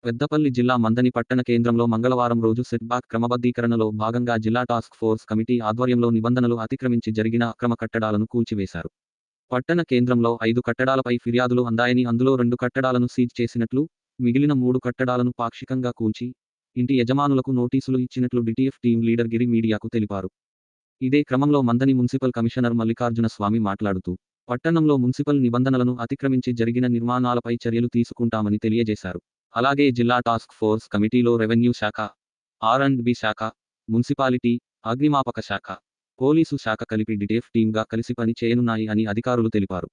పెద్దపల్లి జిల్లా మంథని పట్టణ కేంద్రంలో మంగళవారం రోజు సెట్బ్యాక్ క్రమబద్ధీకరణలో భాగంగా జిల్లా టాస్క్ ఫోర్స్ కమిటీ ఆధ్వర్యంలో నిబంధనలు అతిక్రమించి జరిగిన అక్రమ కట్టడాలను కూల్చివేశారు. పట్టణ కేంద్రంలో 5 కట్టడాలపై ఫిర్యాదులు అందాయని, అందులో 2 కట్టడాలను సీజ్ చేసినట్లు, మిగిలిన 3 కట్టడాలను పాక్షికంగా కూల్చి ఇంటి యజమానులకు నోటీసులు ఇచ్చినట్లు డిటిఎఫ్ టీం లీడర్ గిరి మీడియాకు తెలిపారు. ఇదే క్రమంలో మంథని మున్సిపల్ కమిషనర్ మల్లికార్జున స్వామి మాట్లాడుతూ పట్టణంలో మున్సిపల్ నిబంధనలను అతిక్రమించి జరిగిన నిర్మాణాలపై చర్యలు తీసుకుంటామని తెలియజేశారు. అలాగే జిల్లా టాస్క్ ఫోర్స్ కమిటీలో రెవెన్యూ శాఖ, R&B శాఖ, మున్సిపాలిటీ, అగ్నిమాపక శాఖ, పోలీసు శాఖ కలిపి డిటిఎఫ్ టీంగా కలిసి పని చేయనున్నాయి అని అధికారులు తెలిపారు.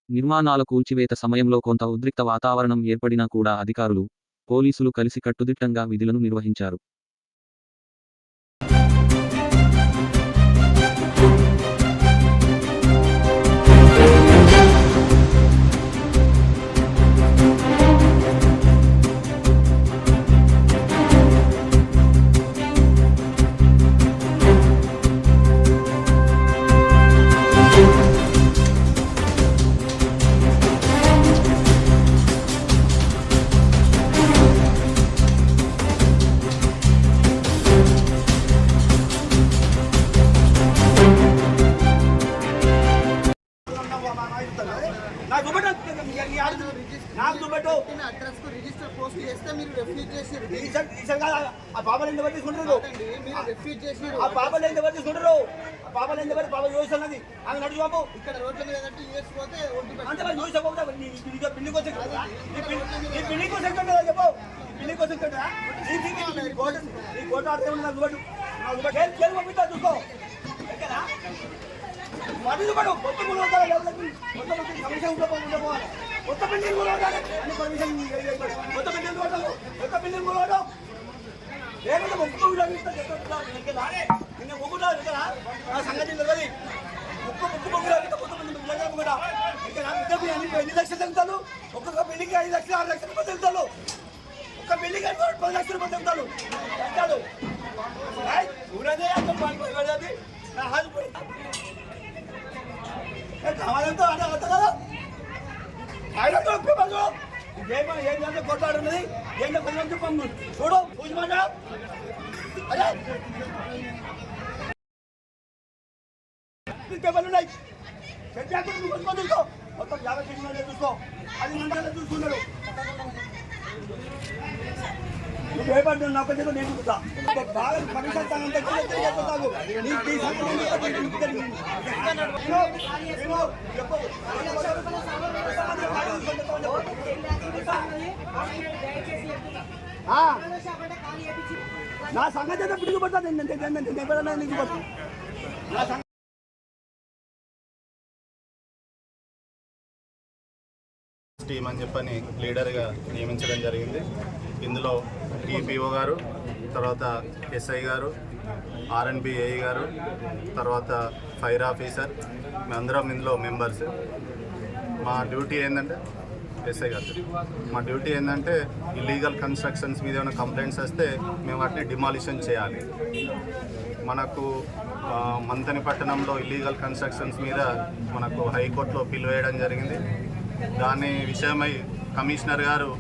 నిర్మాణాల కూల్చివేత సమయంలో కొంత ఉద్రిక్త వాతావరణం ఏర్పడినా కూడా అధికారులు, పోలీసులు కలిసి కట్టుదిట్టంగా విధులను నిర్వహించారు. అడ్రస్ కు రిజిస్టర్ పోస్ట్ చేస్తే మీరు రిఫ్యూజ్ చేసిరు. ఆ బాబాలు ఎంత బట్టి తీసుకుంటారు, మీరు రిఫ్యూజ్ చేసిరు. ఆ బాబాలు ఎంత బట్టి తీసుకుంటారు, ఆ బాబాలు ఎంత బట్టి బాబా చూస్తున్నది ఆమె నడుచు బాబు. ఇక్కడ రోడ్ల మీద యూఎస్ పోతే అంతే మరి చూసా బిల్డింగ్ కోసం ఈ బిల్డింగ్ కోసం కదా చెప్పు, బిల్డింగ్ కోసం కదా ఈ కోట ఆడితే పంపిస్తా చూసుకో. మళ్ళీ చూపడు కొత్త కమిషన్ ఉండబోవాలి, కొత్త బిల్డింగ్ పర్మిషన్, కొత్త బిల్డింగ్ కొత్త బిల్డింగ్ లేకపోతే ముక్కు నిన్న ముగ్గురా ఇక్కడ నా సంగతి తెలియదు. ముక్కు ముగ్గురా కొత్త బిల్డింగ్ కూడా ఇక్కడ ఎన్ని లక్షలు తగ్గుతాను, ఒక్కొక్క బిల్డింగ్ 5 లక్షలు 6 లక్షల రూపాయలు తగ్గుతాను, ఒక్క బిల్డింగ్ 10 లక్షల రూపాయలు తగ్గుతాను తగ్గుతాడు. ఊరదే పడేది నా హాజు కావాలంటే అంత కదా ఏంటంటే కొట్లాడున్నది, ఏంటో కొంచెం చెప్పండి చూడు చూసిమాట. అదే పేపర్లు ఉన్నాయి, చూసుకో మొత్తం 50 కేజీలు చూసుకో, 10 మంది చూసుకున్నాడు. నువ్వు భయపడ్డా నా కొంచెం నేను చూస్తా బాగా కమిషన్ తాగు నా సంగతి అయితే పిడుగు పడతా నీకు పడుతుంది. టీమ్ అని చెప్పని లీడర్గా నియమించడం జరిగింది. ఇందులో టీపీఓ గారు, తర్వాత ఎస్ఐ గారు, R&B ఏఈ గారు, తర్వాత ఫైర్ ఆఫీసర్, మేమందరం ఇందులో మెంబర్స్. మా డ్యూటీ ఏంటంటే ఎస్ఐ గారు మా డ్యూటీ ఏంటంటే ఇల్లీగల్ కన్స్ట్రక్షన్స్ మీద ఏమైనా కంప్లైంట్స్ వస్తే మేము వాటిని డిమాలిషన్ చేయాలి. మనకు మంథని పట్టణంలో ఇల్లీగల్ కన్స్ట్రక్షన్స్ మీద మనకు హైకోర్టులో పిల్ వేయడం జరిగింది. దాని విషయమై కమిషనర్ గారు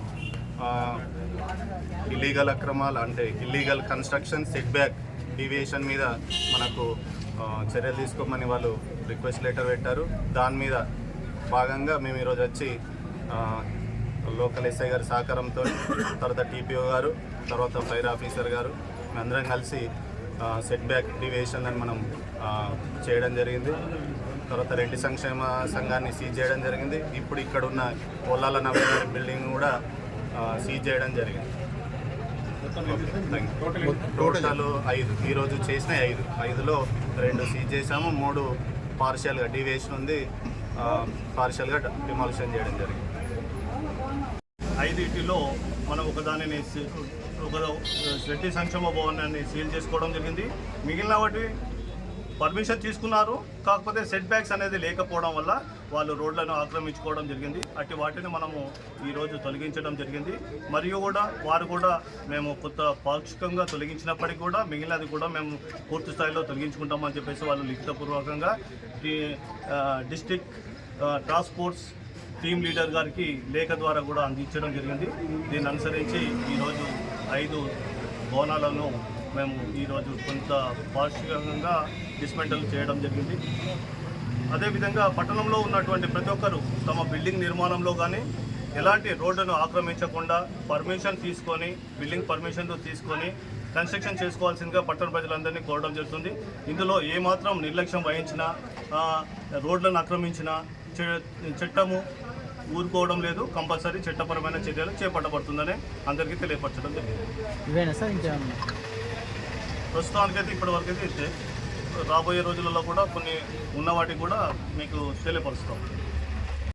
ఇల్లీగల్ అక్రమాలు అంటే illegal construction set back deviation మీద మనకు చర్యలు తీసుకోమని వాళ్ళు రిక్వెస్ట్ లెటర్ పెట్టారు. దాని మీద భాగంగా మేము ఈరోజు వచ్చి లోకల్ ఎస్ఐ గారి సహకారంతో, తర్వాత టీపీఓ గారు, తర్వాత ఫైర్ ఆఫీసర్ గారు మేమందరం కలిసి సెట్ బ్యాక్ డీవియేషన్ అని మనం చేయడం జరిగింది. తర్వాత రెడ్డి సంక్షేమ సంఘాన్ని సీజ్ చేయడం జరిగింది. ఇప్పుడు ఇక్కడ ఉన్న పొలాల నగర్ బిల్డింగ్ కూడా సీజ్ చేయడం జరిగింది. టోటల్ 5 ఈరోజు చేసిన 5లో 2 సీజ్ చేసాము, 3 పార్షియల్గా డీవియేషన్ ఉంది, పార్షియల్గా డిమాలిషన్ చేయడం జరిగింది. 5 మనం ఒకదానిని రెడ్డి సంక్షేమ భవనాన్ని సీల్ చేసుకోవడం జరిగింది. మిగిలిన వాటి పర్మిషన్ తీసుకున్నారు, కాకపోతే సెట్ బ్యాక్స్ అనేది లేకపోవడం వల్ల వాళ్ళు రోడ్లను ఆక్రమించుకోవడం జరిగింది. అట్టి వాటిని మనము ఈరోజు తొలగించడం జరిగింది. మరియు కూడా వారు కూడా మేము కొత్త పాక్షికంగా తొలగించినప్పటికీ కూడా మిగిలినది కూడా మేము పూర్తి స్థాయిలో తొలగించుకుంటామని చెప్పేసి వాళ్ళు లిఖితపూర్వకంగా district task force team leader గారికి లేఖ ద్వారా కూడా అందించడం జరిగింది. దీన్ని అనుసరించి ఈరోజు 5 భవనాలను మేము ఈరోజు కొంత పాక్షికంగా డిస్మెంటల్ చేయడం జరిగింది. అదేవిధంగా పట్టణంలో ఉన్నటువంటి ప్రతి ఒక్కరూ తమ బిల్డింగ్ నిర్మాణంలో కానీ ఎలాంటి రోడ్డును ఆక్రమించకుండా పర్మిషన్ తీసుకొని బిల్డింగ్ పర్మిషన్ తీసుకొని కన్స్ట్రక్షన్ చేసుకోవాల్సిందిగా పట్టణ ప్రజలందరినీ కోరడం జరుగుతుంది. ఇందులో ఏమాత్రం నిర్లక్ష్యం వహించినా రోడ్లను ఆక్రమించినా చట్టము ఊరుకోవడం లేదు. కంపల్సరీ చట్టపరమైన చర్యలు చేపట్టబడుతుందని అందరికీ తెలియపరచడం జరిగింది. ఇవేనా సార్ ఇంకేమన్నా? ప్రస్తుతానికైతే ఇప్పటివరకు అయితే రాబోయే రోజులలో కూడా కొన్ని ఉన్న వాటికి కూడా మీకు తెలియపరుస్తాం.